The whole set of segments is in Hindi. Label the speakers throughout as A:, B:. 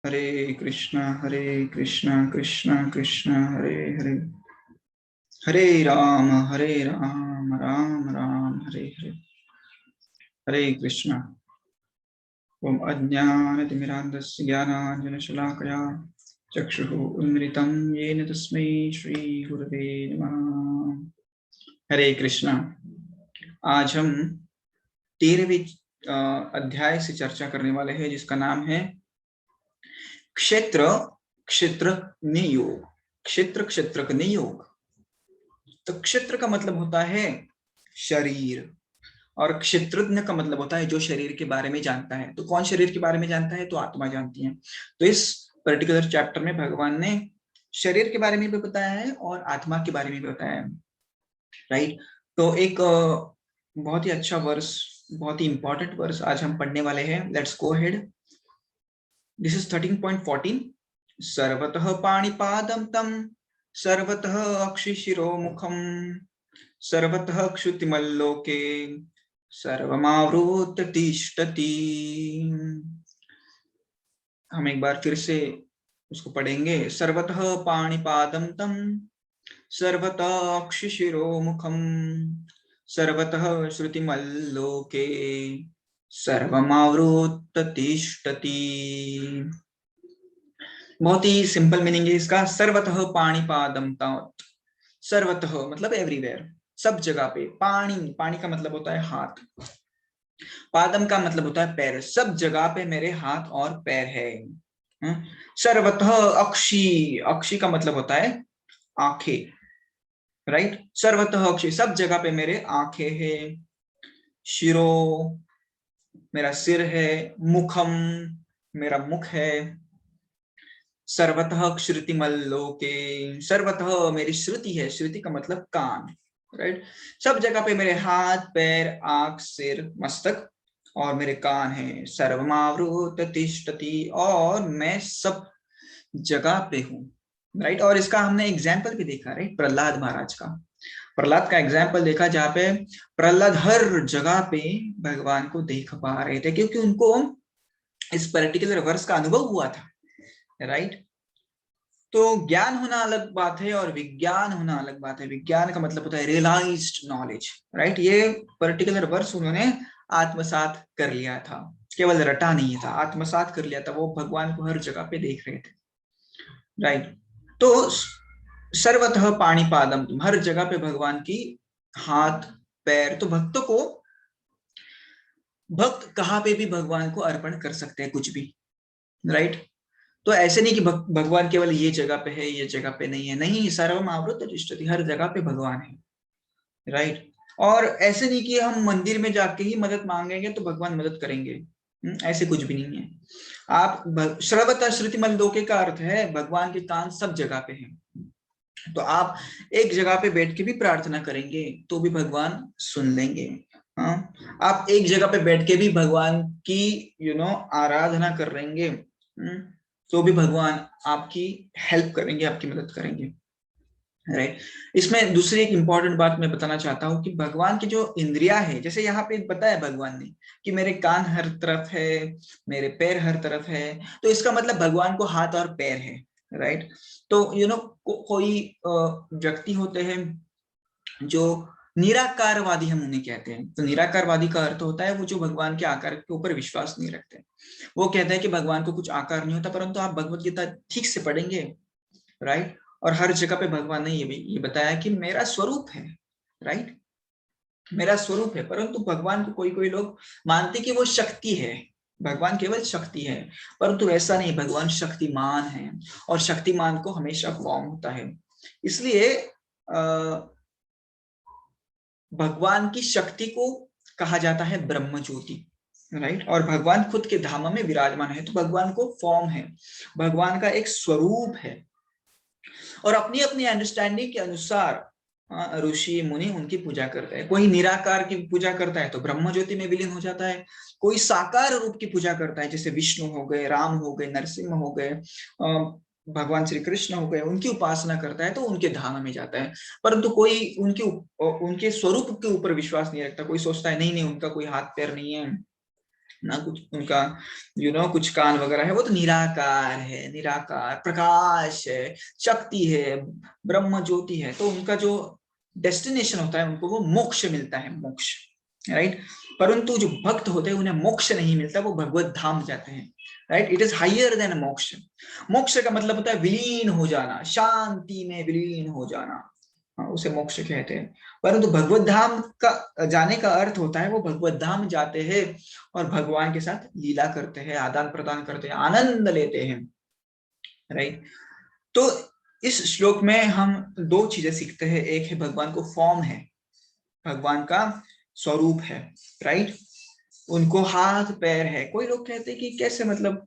A: हरे कृष्णा कृष्ण कृष्ण हरे हरे, हरे राम राम राम हरे हरे। हरे कृष्णा। ओम अज्ञानतिमिरान्धस्य ज्ञानाञ्जनशलाकया चक्षुः उन्मिलितं येन तस्मै श्रीगुरवे नमः। हरे कृष्णा। आज हम 13वें अध्याय से चर्चा करने वाले हैं, जिसका नाम है क्षेत्र क्षेत्रज्ञ योग। क्षेत्र क्षेत्रज्ञ योग। तो क्षेत्र का मतलब होता है शरीर, और क्षेत्रज्ञ का मतलब होता है जो शरीर के बारे में जानता है। तो कौन शरीर के बारे में जानता है? तो आत्मा जानती है। तो इस पर्टिकुलर चैप्टर में भगवान ने शरीर के बारे में भी बताया है और आत्मा के बारे में भी बताया है, राइट। तो एक बहुत ही अच्छा वर्स, बहुत ही इंपॉर्टेंट वर्स आज हम पढ़ने वाले हैं। Let's go ahead. This is 13.14। सर्वतः पाणिपादं तं सर्वतः अक्षिशिरो मुखम सर्वतः क्षुतिमल्लोके सर्वमावृत्य तिष्ठति। हम एक बार फिर से उसको पढ़ेंगे। सर्वतः पाणिपादं तं सर्वतः अक्षिशिरो मुखम सर्वतः श्रुतिमल्लोके सर्वमावृत्य तिष्ठति। बहुत ही सिंपल मीनिंग है इसका। सर्वतः पाणिपादं तं, सर्वतः मतलब एवरीवेयर, सब जगह पे। पानी, पानी का मतलब होता है हाथ। पादम का मतलब होता है पैर। सब जगह पे मेरे हाथ और पैर है। सर्वतः अक्षी, अक्षी का मतलब होता है आंखें, राइट। सर्वतः अक्षी, सब जगह पे मेरे आंखें हैं। शिरो, मेरा सिर है। मुखम, मेरा मुख है। सर्वतः श्रुतिमल्लोके, सर्वतः मेरी श्रुति है। श्रुति का मतलब कान, राइट। सब जगह पे मेरे हाथ पैर आंख सिर मस्तक और मेरे कान हैं। सर्वमावृत तिष्ठति, और मैं सब जगह पे हूँ, राइट। और इसका हमने एग्जाम्पल भी देखा, राइट, प्रहलाद महाराज का। प्रहलाद का एग्जाम्पल देखा, जहाँ पे प्रहलाद हर जगह पे भगवान को देख पा रहे थे, क्योंकि उनको इस पर्टिकुलर वर्ष का अनुभव हुआ था, राइट। तो ज्ञान होना अलग बात है और विज्ञान होना अलग बात है। विज्ञान का मतलब होता है रियलाइज्ड नॉलेज, राइट। ये पर्टिकुलर वर्स उन्होंने आत्मसात कर लिया था, केवल रटा नहीं था, आत्मसात कर लिया था। वो भगवान को हर जगह पे देख रहे थे, राइट। तो सर्वतः पाणिपादम, तुम हर जगह पे भगवान की हाथ पैर। तो भक्तों को, भक्त कहाँ पे भी भगवान को अर्पण कर सकते हैं कुछ भी, राइट। तो ऐसे नहीं कि भगवान केवल ये जगह पे है, ये जगह पे नहीं है। नहीं, सर्वम आवृत तिष्ठति, हर जगह पे भगवान है, राइट। और ऐसे नहीं कि हम मंदिर में जाके ही मदद मांगेंगे तो भगवान मदद करेंगे, ऐसे कुछ भी नहीं है। आप सर्वतः श्रुतिमल लोके का अर्थ है भगवान के कान सब जगह पे हैं। तो आप एक जगह पे बैठ के भी प्रार्थना करेंगे तो भी भगवान सुन लेंगे। हाँ, आप एक जगह पे बैठ के भी भगवान की आराधना कर रहेंगे, तो भी भगवान आपकी हेल्प करेंगे, आपकी मदद करेंगे, राइट। इसमें दूसरी एक इंपॉर्टेंट बात मैं बताना चाहता हूँ कि भगवान की जो इंद्रियां है, जैसे यहाँ पे बताया भगवान ने कि मेरे कान हर तरफ है, मेरे पैर हर तरफ है, तो इसका मतलब भगवान को हाथ और पैर है, राइट। तो कोई व्यक्ति होते हैं जो निराकारवादी, हम उन्हें कहते हैं। तो निराकारवादी का अर्थ होता है वो जो भगवान के आकार के ऊपर विश्वास नहीं रखते। वो कहते हैं कि भगवान को कुछ आकार नहीं होता, परंतु आप भगवत गीता ठीक से पढ़ेंगे, राइट, और हर जगह पे भगवान ने ये बताया कि मेरा स्वरूप है, राइट, मेरा स्वरूप है। परंतु भगवान को कोई कोई लोग मानते कि वो शक्ति है, भगवान केवल शक्ति है, परंतु ऐसा नहीं। भगवान शक्तिमान है, और शक्तिमान को हमेशा फॉर्म होता है। इसलिए भगवान की शक्ति को कहा जाता है ब्रह्म ज्योति, राइट। और भगवान खुद के धाम में विराजमान है, तो भगवान को फॉर्म है, भगवान का एक स्वरूप है। और अपनी अपनी अंडरस्टैंडिंग के अनुसार ऋषि मुनि उनकी पूजा करते हैं। कोई निराकार की पूजा करता है तो ब्रह्म ज्योति में विलीन हो जाता है। कोई साकार रूप की पूजा करता है, जैसे विष्णु हो गए, राम हो गए, नरसिंह हो गए, भगवान श्री कृष्ण हो गए, उनकी उपासना करता है तो उनके धाम में जाता है। परंतु कोई उनके स्वरूप के ऊपर विश्वास नहीं रखता। कोई सोचता है नहीं नहीं, उनका कोई हाथ पैर नहीं है, ना कुछ उनका कुछ कान वगैरह है, वो तो निराकार है, निराकार प्रकाश है, शक्ति है, ब्रह्म ज्योति है। तो उनका जो डेस्टिनेशन होता है, उनको वो मोक्ष मिलता है, मोक्ष, राइट। परंतु जो भक्त होते हैं उन्हें मोक्ष नहीं मिलता, वो भगवत धाम जाते हैं, right. It is higher than moksha. मोक्ष का मतलब होता है विलीन हो जाना, शांति में विलीन हो जाना, उसे मोक्ष कहते हैं। परंतु भगवत धाम का जाने का अर्थ होता है वो भगवत धाम जाते हैं और भगवान के साथ लीला करते हैं, आदान प्रदान करते हैं, आनंद लेते हैं, राइट। तो इस श्लोक में हम दो चीजें सीखते हैं। एक है भगवान को फॉर्म है, भगवान का स्वरूप है, राइट। उनको हाथ पैर है। कोई लोग कहते हैं कि कैसे, मतलब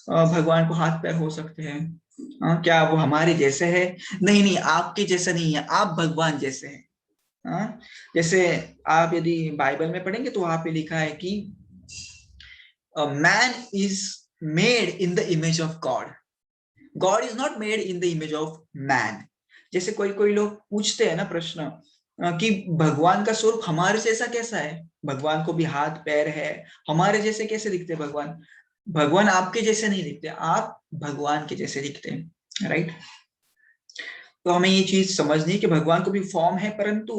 A: भगवान को हाथ पैर हो सकते हैं, क्या वो हमारे जैसे है? नहीं नहीं, आपके जैसे नहीं है, आप भगवान जैसे हैं। जैसे आप यदि बाइबल में पढ़ेंगे तो वहां पे लिखा है कि man is made in the image of God, God is not made in the image of man. जैसे कोई कोई लोग पूछते हैं ना प्रश्न कि भगवान का स्वरूप हमारे जैसा कैसा है, भगवान को भी हाथ पैर है, हमारे जैसे कैसे दिखते हैं भगवान? भगवान आपके जैसे नहीं दिखते, आप भगवान के जैसे दिखते हैं, राइट। तो हमें ये चीज समझनी है कि भगवान को भी फॉर्म है, परंतु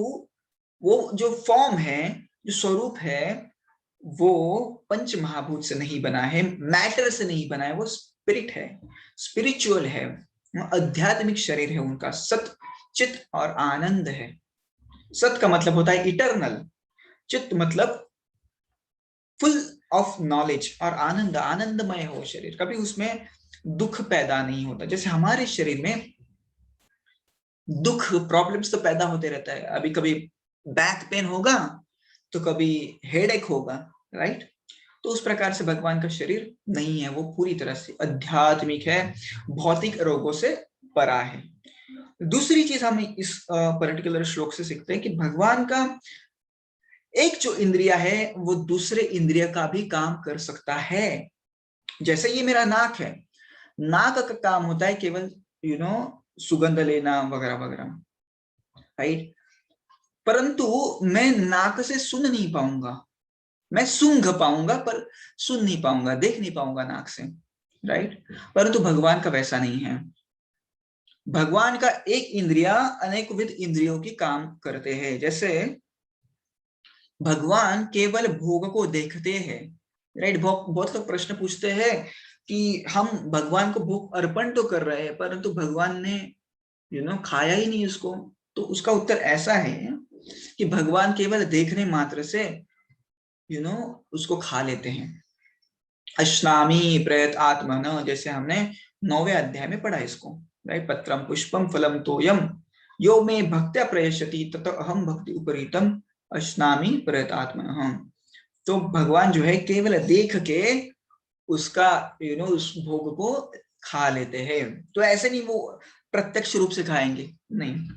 A: वो जो फॉर्म है, जो स्वरूप है, वो पंच महाभूत से नहीं बना है, मैटर से नहीं बना है, वो स्पिरिट है, स्पिरिचुअल है, आध्यात्मिक शरीर है उनका, सत चित और आनंद है। सत का मतलब होता है इटर्नल, चित मतलब फुल ऑफ नॉलेज, और आनंद आनंदमय हो शरीर, कभी उसमें दुख पैदा नहीं होता। जैसे हमारे शरीर में दुख, प्रॉब्लम्स तो पैदा होते रहता है, अभी कभी बैक पेन होगा तो कभी हेडेक होगा, राइट। तो उस प्रकार से भगवान का शरीर नहीं है, वो पूरी तरह से आध्यात्मिक है, भौतिक रोगों से परा है। दूसरी चीज हम इस पर्टिकुलर श्लोक से सीखते हैं कि भगवान का एक जो इंद्रिया है वो दूसरे इंद्रिय का भी काम कर सकता है। जैसे ये मेरा नाक है, नाक का काम होता है केवल सुगंध लेना वगैरह वगैरह, राइट। परंतु मैं नाक से सुन नहीं पाऊंगा, मैं सूंघ पाऊंगा पर सुन नहीं पाऊंगा, देख नहीं पाऊंगा नाक से, राइट। परंतु भगवान का वैसा नहीं है। भगवान का एक इंद्रिया अनेक विध इंद्रियों की काम करते हैं। जैसे भगवान केवल भोग को देखते हैं, राइट। बहुत लोग प्रश्न पूछते हैं कि हम भगवान को भोग अर्पण तो कर रहे हैं परंतु भगवान ने खाया ही नहीं उसको। तो उसका उत्तर ऐसा है कि भगवान केवल देखने मात्र से उसको खा लेते हैं। अश्नामी प्रयत आत्मन, जैसे हमने 9वें अध्याय में पढ़ा इसको, राइट। पत्रम पुष्पम फलम तोयम यो मे भक्त्या प्रयश्यति तत अहम भक्ति उपरीतम अश्नामी प्रयत आत्मन। तो भगवान जो है केवल देख के उसका उस भोग को खा लेते हैं। तो ऐसे नहीं वो प्रत्यक्ष रूप से खाएंगे, नहीं।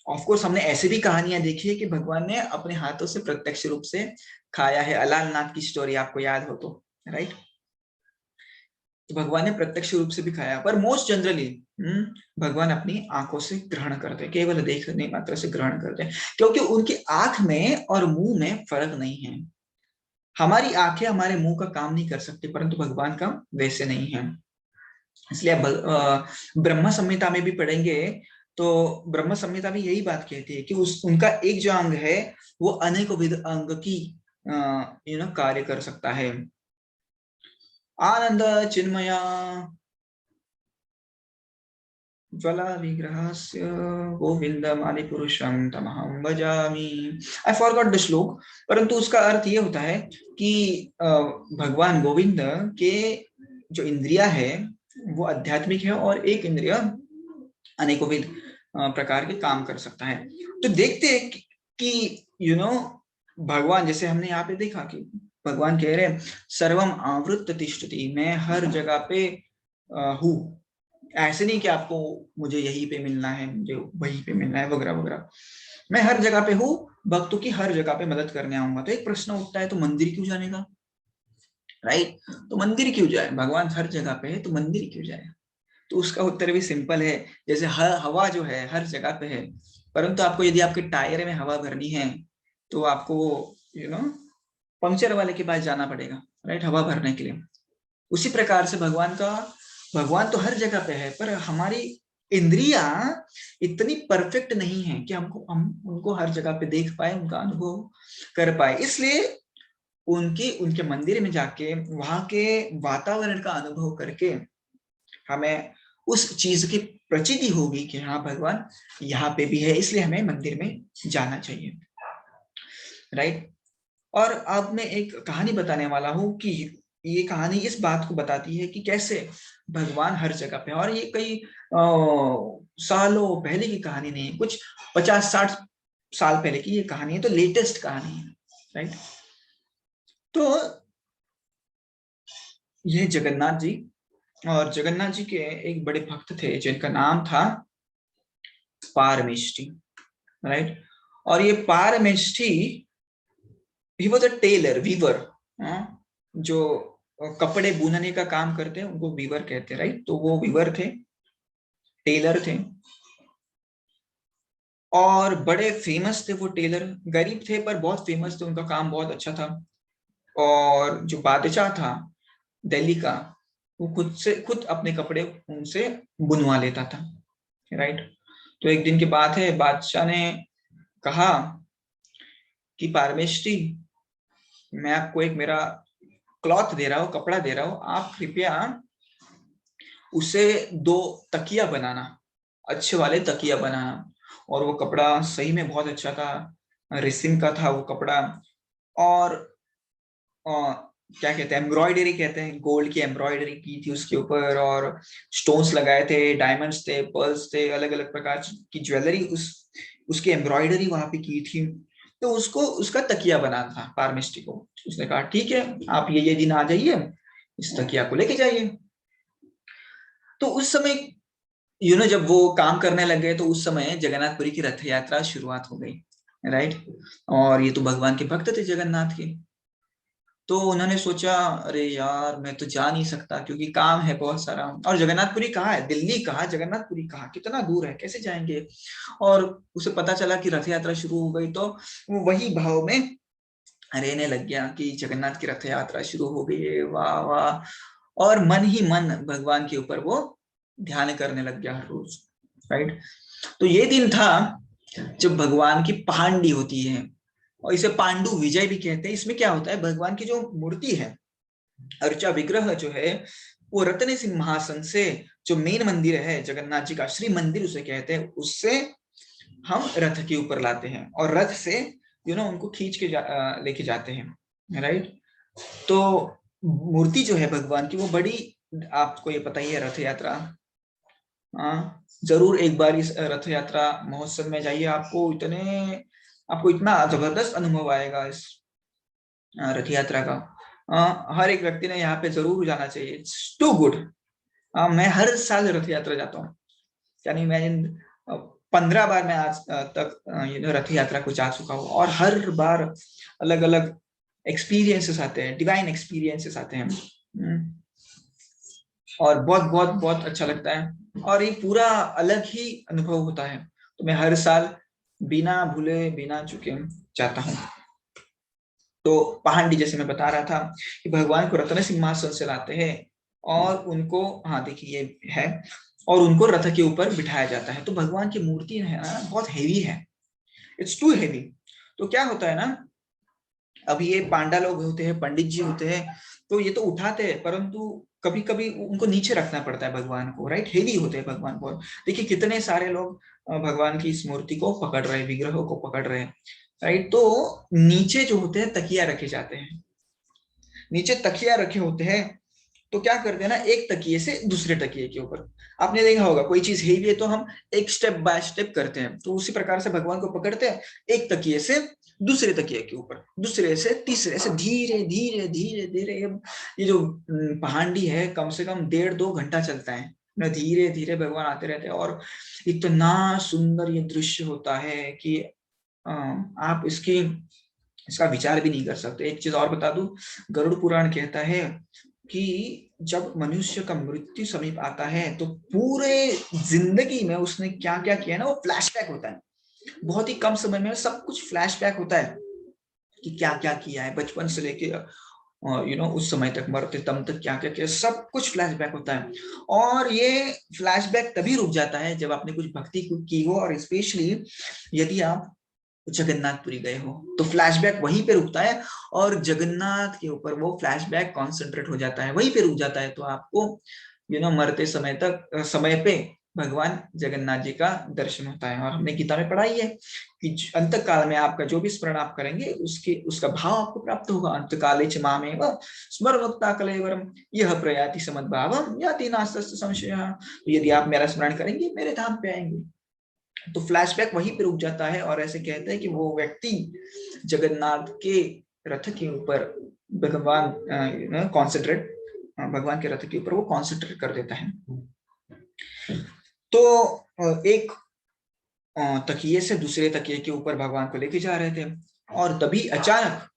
A: ऑफ कोर्स हमने ऐसे भी कहानियां देखी है कि भगवान ने अपने हाथों से प्रत्यक्ष रूप से खाया है। अलालनाथ की स्टोरी आपको याद हो तो, राइट। तो भगवान ने प्रत्यक्ष रूप से भी खाया, पर मोस्ट जनरली भगवान अपनी आंखों से ग्रहण करते हैं, केवल देखने मात्र से ग्रहण करते हैं, क्योंकि उनकी आंख में और मुंह में फर्क नहीं है। हमारी आंखें हमारे मुंह का काम नहीं कर सकती, परंतु भगवान का वैसे नहीं है। इसलिए ब्रह्म संहिता में भी पढ़ेंगे तो ब्रह्म संहिता भी यही बात कहती है कि उनका एक जो अंग है वो अनेकों विध अंग की कार्य कर सकता है। आनंद चिन्मया ज्वला विग्रहस्य गोविंदम आदिपुरुषं तमहं भजामि। आई फॉरगॉट द श्लोक, परंतु उसका अर्थ ये होता है कि भगवान गोविंद के जो इंद्रिया है वो आध्यात्मिक है और एक इंद्रिय अनेकों विध प्रकार के काम कर सकता है। तो देखते हैं कि भगवान, जैसे हमने यहाँ पे देखा कि भगवान कह रहे हैं सर्वम आवृत्त तिष्ठति, मैं हर जगह पे हूँ। ऐसे नहीं कि आपको मुझे यहीं पे मिलना है, मुझे वहीं पे मिलना है वगैरह वगैरह, मैं हर जगह पे हूँ, भक्तों की हर जगह पे मदद करने आऊंगा। तो एक प्रश्न उठता है, तो मंदिर क्यों जाने का, राइट। तो मंदिर क्यों जाए, भगवान हर जगह पे है तो मंदिर क्यों जाए? तो उसका उत्तर भी सिंपल है। जैसे हवा जो है हर जगह पे है, परंतु आपको यदि आपके टायर में हवा भरनी है तो आपको पंक्चर वाले के पास जाना पड़ेगा, राइट, हवा भरने के लिए। उसी प्रकार से भगवान तो हर जगह पे है, पर हमारी इंद्रियां इतनी परफेक्ट नहीं है कि हम उनको हर जगह पे देख पाए, उनका अनुभव कर पाए। इसलिए उनके मंदिर में जाके वहां के वातावरण का अनुभव करके हमें उस चीज की प्रचिति होगी कि हाँ भगवान यहाँ पे भी है, इसलिए हमें मंदिर में जाना चाहिए, राइट। और अब मैं एक कहानी बताने वाला हूँ कि ये कहानी इस बात को बताती है कि कैसे भगवान हर जगह पे, और ये कई सालों पहले की कहानी नहीं है, कुछ 50-60 साल पहले की ये कहानी है, तो लेटेस्ट कहानी है, राइट। तो ये जगन्नाथ जी, और जगन्नाथ जी के एक बड़े भक्त थे जिनका नाम था पारमेष्ठी, राइट। और ये Parameshthi, he was a tailor, weaver, जो कपड़े बुनने का काम करते हैं उनको वीवर कहते हैं, राइट। तो वो वीवर थे, टेलर थे, और बड़े फेमस थे वो टेलर। गरीब थे पर बहुत फेमस थे, उनका काम बहुत अच्छा था। और जो बादशाह था दिल्ली का, वो खुद अपने कपड़े उनसे बुनवा लेता था, राइट। तो एक दिन की बात है, बादशाह ने कहा कि पारमेष्ठी, मैं आपको एक मेरा क्लॉथ दे रहा हूँ, कपड़ा दे रहा हूँ, आप कृपया उसे 2 तकिया बनाना, अच्छे वाले तकिया बनाना। और वो कपड़ा सही में बहुत अच्छा था, रेसिन का था वो कपड़ा। और क्या कहते हैं, एम्ब्रॉयडरी कहते हैं, गोल्ड की एम्ब्रॉयडरी की थी उसके ऊपर, और स्टोन्स लगाए थे, डायमंड्स थे, पर्ल्स थे, अलग अलग प्रकार की ज्वेलरी उसकी एम्ब्रॉयडरी वहां पे की थी। तो उसको उसका तकिया बनाना था पारमेष्ठी को। उसने कहा ठीक है, आप ये दिन आ जाइए, इस तकिया को लेके जाइए। तो उस समय जब वो काम करने लग गए, तो उस समय जगन्नाथपुरी की रथ यात्रा शुरुआत हो गई, राइट। और ये तो भगवान के भक्त थे जगन्नाथ के। तो उन्होंने सोचा, अरे यार मैं तो जा नहीं सकता क्योंकि काम है बहुत सारा, और जगन्नाथपुरी कहाँ है, दिल्ली कहाँ, जगन्नाथपुरी कहाँ, कितना दूर है, कैसे जाएंगे। और उसे पता चला कि रथ यात्रा शुरू हो गई, तो वो वही भाव में रहने लग गया कि जगन्नाथ की रथ यात्रा शुरू हो गई है, वाह वाह। और मन ही मन भगवान के ऊपर वो ध्यान करने लग गया हर रोज, राइट। तो ये दिन था जब भगवान की पहांडी होती है, और इसे पांडु विजय भी कहते हैं। इसमें क्या होता है, भगवान की जो मूर्ति है, अर्चा विग्रह जो है, वो रत्न सिंहासन से, जो मेन मंदिर है जगन्नाथ जी का, श्री मंदिर उसे कहते हैं, उससे हम रथ के ऊपर लाते हैं, और रथ से उनको खींच के लेके जाते हैं, राइट। तो मूर्ति जो है भगवान की वो बड़ी, आपको ये पता ही है, रथ यात्रा, जरूर एक बार इस रथ यात्रा महोत्सव में जाइए, आपको इतना जबरदस्त अनुभव आएगा इस रथ यात्रा का। हर एक व्यक्ति ने यहाँ पे जरूर जाना चाहिए, इट्स टू गुड। मैं हर साल रथ यात्रा जाता हूँ, यानी मैं 15 बार मैं आज तक रथ यात्रा को जा चुका हूँ, और हर बार अलग अलग एक्सपीरियंसेस आते हैं, डिवाइन एक्सपीरियंसेस आते हैं, और बहुत बहुत बहुत अच्छा लगता है, और ये पूरा अलग ही अनुभव होता है। तो मैं हर साल बिना भूले बिना चुके जाता हूँ। तो पहाड़ी, जैसे मैं बता रहा था कि भगवान को रत्न सिंहासन से लाते हैं, और उनको, हाँ देखिए ये है, और उनको रथ के ऊपर बिठाया जाता है। तो भगवान की मूर्ति है ना, बहुत हेवी है, इट्स टू हेवी। तो क्या होता है ना, अभी ये पांडा लोग होते हैं, पंडित जी होते हैं, तो ये तो उठाते हैं, परंतु कभी कभी उनको नीचे रखना पड़ता है भगवान को, राइट। हेवी होते हैं भगवान बहुत। देखिए कितने सारे लोग भगवान की इस मूर्ति को पकड़ रहे हैं, विग्रहों को पकड़ रहे हैं, राइट। तो नीचे जो होते हैं तकिया रखे जाते हैं, नीचे तकिया रखे होते हैं। तो क्या करते हैं ना, एक तकिए से दूसरे तकिए के ऊपर, आपने देखा होगा कोई चीज हेवी है तो हम एक स्टेप बाय स्टेप करते हैं, तो उसी प्रकार से भगवान को पकड़ते हैं, एक तकिए से दूसरे तकिए के ऊपर, दूसरे से तीसरे से, धीरे धीरे धीरे धीरे। ये जो पहाड़ी है कम से कम 1.5-2 घंटा चलता है, धीरे धीरे भगवान आते रहते हैं, और इतना सुंदर ये दृश्य होता है कि आप इसका विचार भी नहीं कर सकते। एक चीज और बता दूं, गरुड़ पुराण कहता है कि जब मनुष्य का मृत्यु समीप आता है तो पूरे जिंदगी में उसने क्या क्या किया ना, वो फ्लैशबैक होता है। बहुत ही कम समय में सब कुछ फ्लैशबैक होता है। कि क्या क्या किया है बचपन से लेके उस समय तक मरते दम तक क्या क्या किया, सब कुछ फ्लैशबैक होता है। और ये फ्लैशबैक तभी रुक जाता है जब आपने कुछ भक्ति की हो, और स्पेशली यदि आप जगन्नाथपुरी गए हो तो फ्लैशबैक वहीं पे रुकता है, और जगन्नाथ के ऊपर वो फ्लैशबैक कॉन्सेंट्रेट हो जाता है, वहीं पे रुक जाता है। तो आपको मरते समय तक समय पे भगवान जगन्नाथ जी का दर्शन होता है। और हमने गीता में पढ़ाई है कि अंत काल में आपका जो भी स्मरण आप करेंगे उसका भाव आपको प्राप्त होगा। अंत काले च मामेव स्मर भक्ता कलेवरम यह प्रयाति समद्भावम याति नास्तस्य संशयः। तो यदि आप मेरा स्मरण करेंगे मेरे धाम पे आएंगे। तो फ्लैशबैक वहीं पे रुक जाता है, और ऐसे कहते हैं कि वो व्यक्ति जगन्नाथ के रथ के ऊपर भगवान कॉन्सेंट्रेट भगवान के रथ के ऊपर वो कॉन्सेंट्रेट कर देता है। तो एक तकिए से दूसरे तकिए के ऊपर भगवान को लेके जा रहे थे, और तभी अचानक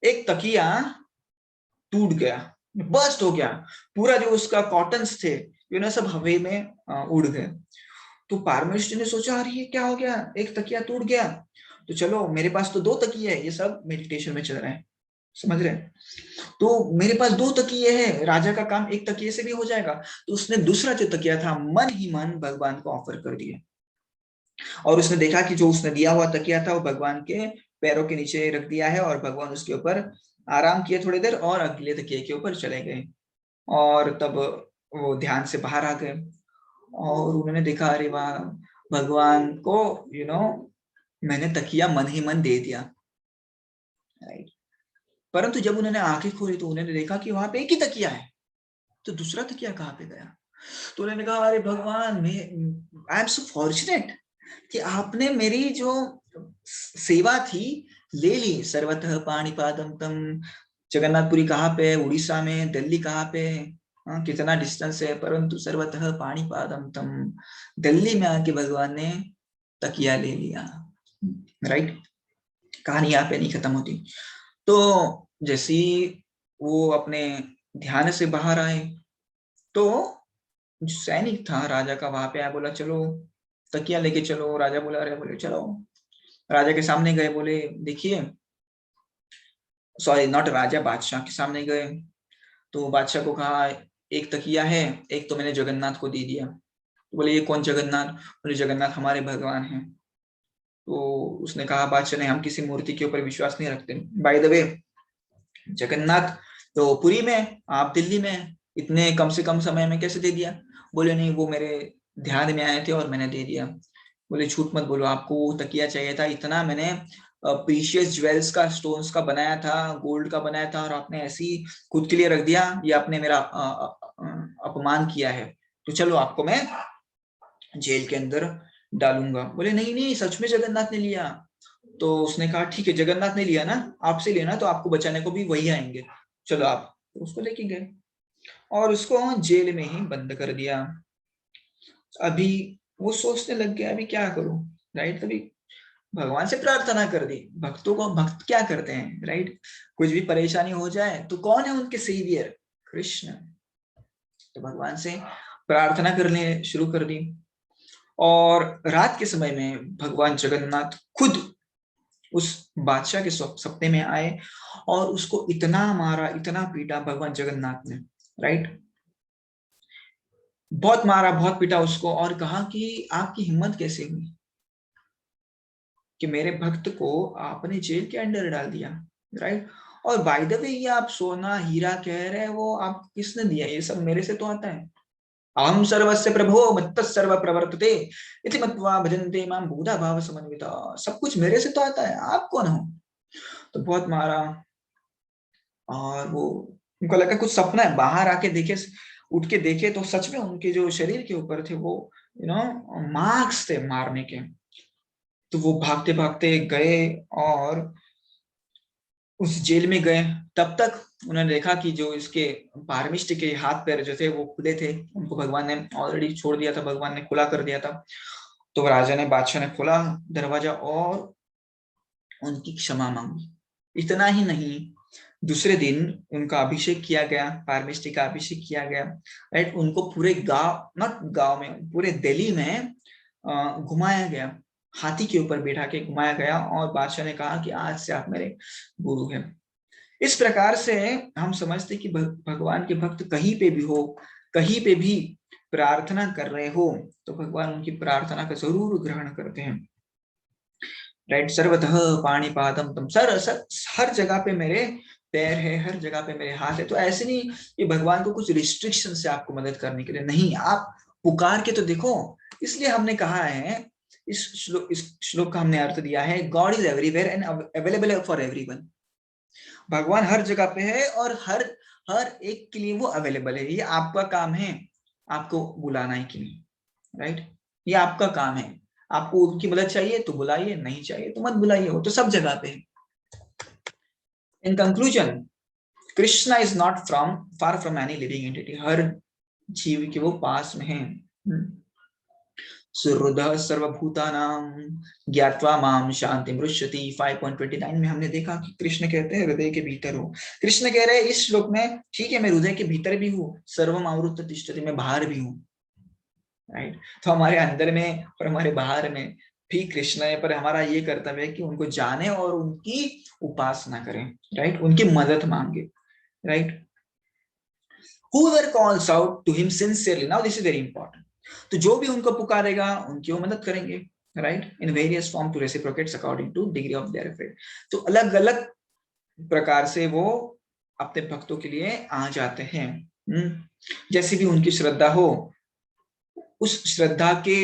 A: एक तकिया टूट गया, बर्स्ट हो गया। पूरा जो उसका कॉटन्स थे सब हवा में उड़ गए। तो पारमेश्वर जी ने सोचा अरे ये क्या हो गया, एक तकिया टूट गया। तो चलो मेरे पास तो 2 तकिए है, ये सब मेडिटेशन में चल रहे हैं, समझ रहे हैं। तो मेरे पास 2 तकिए हैं, राजा का काम एक तकिए से भी हो जाएगा। तो उसने दूसरा जो तकिया था मन ही मन भगवान को ऑफर कर दिया, और उसने देखा कि जो उसने दिया हुआ तकिया था वो भगवान के पैरों के नीचे रख दिया है, और भगवान उसके ऊपर आराम किए थोड़ी देर, और अगले तकिए के ऊपर चले गए। और तब वो ध्यान से बाहर आ गए, और उन्होंने देखा अरे वाह, भगवान को मैंने तकिया मन ही मन दे दिया, राइट। परंतु जब उन्होंने आंखें खोली तो उन्होंने देखा कि वहां पे एक ही तकिया है, तो दूसरा तकिया कहाँ पे गया। तो उन्होंने कहा अरे भगवान, मैं आई एम सो फॉर्चुनेट कि आपने मेरी जो सेवा थी ले ली। सर्वतः पाणिपादम तम, जगन्नाथपुरी कहाँ पे है, उड़ीसा में, दिल्ली कहाँ पे, कितना डिस्टेंस है, परंतु सर्वतः पाणिपादम तम, दिल्ली में आके भगवान ने तकिया ले लिया, राइट। कहानी यहाँ पे नहीं खत्म होती। तो जैसे वो अपने ध्यान से बाहर आए तो जो सैनिक था राजा का वहां पे आया, बोला चलो तकिया लेके चलो। राजा बोला अरे, बोले चलो। राजा के सामने गए, बोले देखिए, सॉरी नॉट राजा, बादशाह के सामने गए। तो बादशाह को कहा एक तकिया है, एक तो मैंने जगन्नाथ को दे दिया। तो बोले ये कौन जगन्नाथ। बोले जगन्नाथ हमारे भगवान हैं। तो उसने कहा बादशाह ने, हम किसी मूर्ति के ऊपर विश्वास नहीं रखते। बाय द वे, जगन्नाथ तो पुरी में, आप दिल्ली में, इतने कम से कम समय में कैसे दे दिया। बोले नहीं, वो मेरे ध्यान में आए थे और मैंने दे दिया। बोले झूठ मत बोलो, आपको वो तकिया चाहिए था, इतना मैंने प्रीशियस ज्वेल्स का, स्टोन्स का बनाया था, गोल्ड का बनाया था, और आपने ऐसी खुद के लिए रख दिया। ये आपने मेरा अपमान किया है, तो चलो आपको मैं जेल के अंदर डालूंगा। बोले नहीं नहीं, सच में जगन्नाथ ने लिया। तो उसने कहा ठीक है, जगन्नाथ ने लिया ना, आपसे लेना तो आपको बचाने को भी वही आएंगे, चलो आप। तो उसको लेके गए और उसको जेल में ही बंद कर दिया। अभी वो सोचने लग गया अभी क्या करूं, राइट। तभी भगवान से प्रार्थना कर दी। भक्तों को भक्त क्या करते हैं, राइट। कुछ भी परेशानी हो जाए तो कौन है उनके सेवियर, कृष्ण। तो भगवान से प्रार्थना करने शुरू कर दी। और रात के समय में भगवान जगन्नाथ खुद उस बादशाह के सपने में आए, और उसको इतना मारा, इतना पीटा भगवान जगन्नाथ ने, राइट। बहुत मारा, बहुत पीटा उसको, और कहा कि आपकी हिम्मत कैसे हुई कि मेरे भक्त को आपने जेल के अंदर डाल दिया, राइट। और बाय द वे, ये आप सोना हीरा कह रहे हैं, वो आप किसने दिया, ये सब मेरे से तो आता है। अहम सर्वस्य प्रभो मत्तः सर्व प्रवर्तते इति मत्वा भजन्ते मां बुधा भाव समन्विता। सब कुछ मेरे से तो आता है, आप कौन हो। तो बहुत मारा, और वो उनको लगा कुछ सपना है। बाहर आके देखे, उठ के देखे तो सच में उनके जो शरीर के ऊपर थे वो मार्क्स थे मारने के। तो वो भागते भागते गए और उस जेल में गए। तब तक उन्होंने देखा कि जो इसके पारमिष्ट के हाथ पैर जो थे वो खुले थे, उनको भगवान ने ऑलरेडी छोड़ दिया था, भगवान ने खुला कर दिया था। तो राजा ने, बादशाह ने खोला दरवाजा और उनकी क्षमा मांगी। इतना ही नहीं, दूसरे दिन उनका अभिषेक किया गया, पारमिष्टि का अभिषेक किया गया, राइट। उनको पूरे गांव, नॉट गांव में, पूरे दिल्ली में घुमाया गया, हाथी के ऊपर बैठा के घुमाया गया और बादशाह ने कहा कि आज से आप मेरे गुरु हैं। इस प्रकार से हम समझते कि भगवान के भक्त कहीं पे भी हो, कहीं पे भी प्रार्थना कर रहे हो तो भगवान उनकी प्रार्थना का जरूर ग्रहण करते हैं। राइट, सर्वतः पाणिपादम तम, हर जगह पे मेरे पैर है, हर जगह पे मेरे हाथ है। तो ऐसे नहीं कि भगवान को कुछ रिस्ट्रिक्शन से आपको मदद करने के लिए, नहीं, आप पुकार के तो देखो। इसलिए हमने कहा है, इस श्लोक का हमने अर्थ दिया है, God is everywhere and available for everyone. भगवान हर जगह पे है और हर हर एक के लिए वो अवेलेबल है। ये आपका काम है आपको बुलाना है कि नहीं, राइट, ये आपका काम है। आपको उनकी मदद चाहिए तो बुलाइए, नहीं चाहिए तो मत बुलाइए, वो तो सब जगह पे है। In conclusion, Krishna is not from far from any living entity, हर जीव के वो पास में है। सुहृदः सर्वभूतानां ज्ञात्वा माम शांति मृष्यति। 5.29 में हमने देखा कि कृष्ण कहते हैं हृदय के भीतर हो। कृष्ण कह रहे हैं इस श्लोक में, ठीक है मैं हृदय के भीतर भी हूँ, सर्वम आवृत्त तिष्ठति, मैं बाहर भी हूँ, राइट। तो हमारे अंदर में और हमारे बाहर में भी कृष्ण है, पर हमारा ये कर्तव्य है कि उनको जाने और उनकी उपासना करें, राइट, उनकी मदद मांगे, right. Whoever calls out to him sincerely, now this is very important, तो जो भी उनको पुकारेगा उनकी वो मदद करेंगे, right, in various form to reciprocates according to degree of their faith. तो अलग अलग प्रकार से वो अपने भक्तों के लिए आ जाते हैं। जैसे भी उनकी श्रद्धा हो, उस श्रद्धा के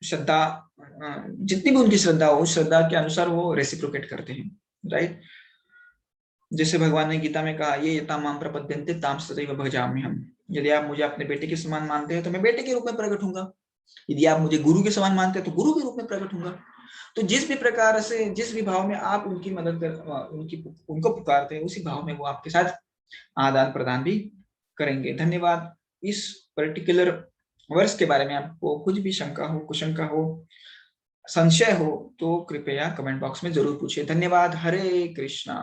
A: श्रद्धा जितनी भी उनकी श्रद्धा हो, उस श्रद्धा के अनुसार वो रेसिप्रोकेट करते हैं, राइट। जैसे भगवान ने गीता में कहा, ये यथा माम प्रपद्यन्ते ताम तथैव भजामि हम, यदि आप मुझे अपने बेटे के समान मानते हैं तो मैं बेटे के रूप में प्रकट होऊंगा, यदि आप मुझे गुरु के समान मानते हैं तो गुरु के रूप में प्रकट होऊंगा। तो जिस भी प्रकार से, जिस भी भाव में आप उनकी मदद कर, उनको पुकारते हैं, उसी भाव में वो आपके साथ आदान प्रदान भी करेंगे। धन्यवाद। इस पर्टिकुलर वर्ष के बारे में आपको कुछ भी शंका हो, कुशंका हो, संशय हो तो कृपया कमेंट बॉक्स में जरूर पूछिए। धन्यवाद। हरे कृष्णा।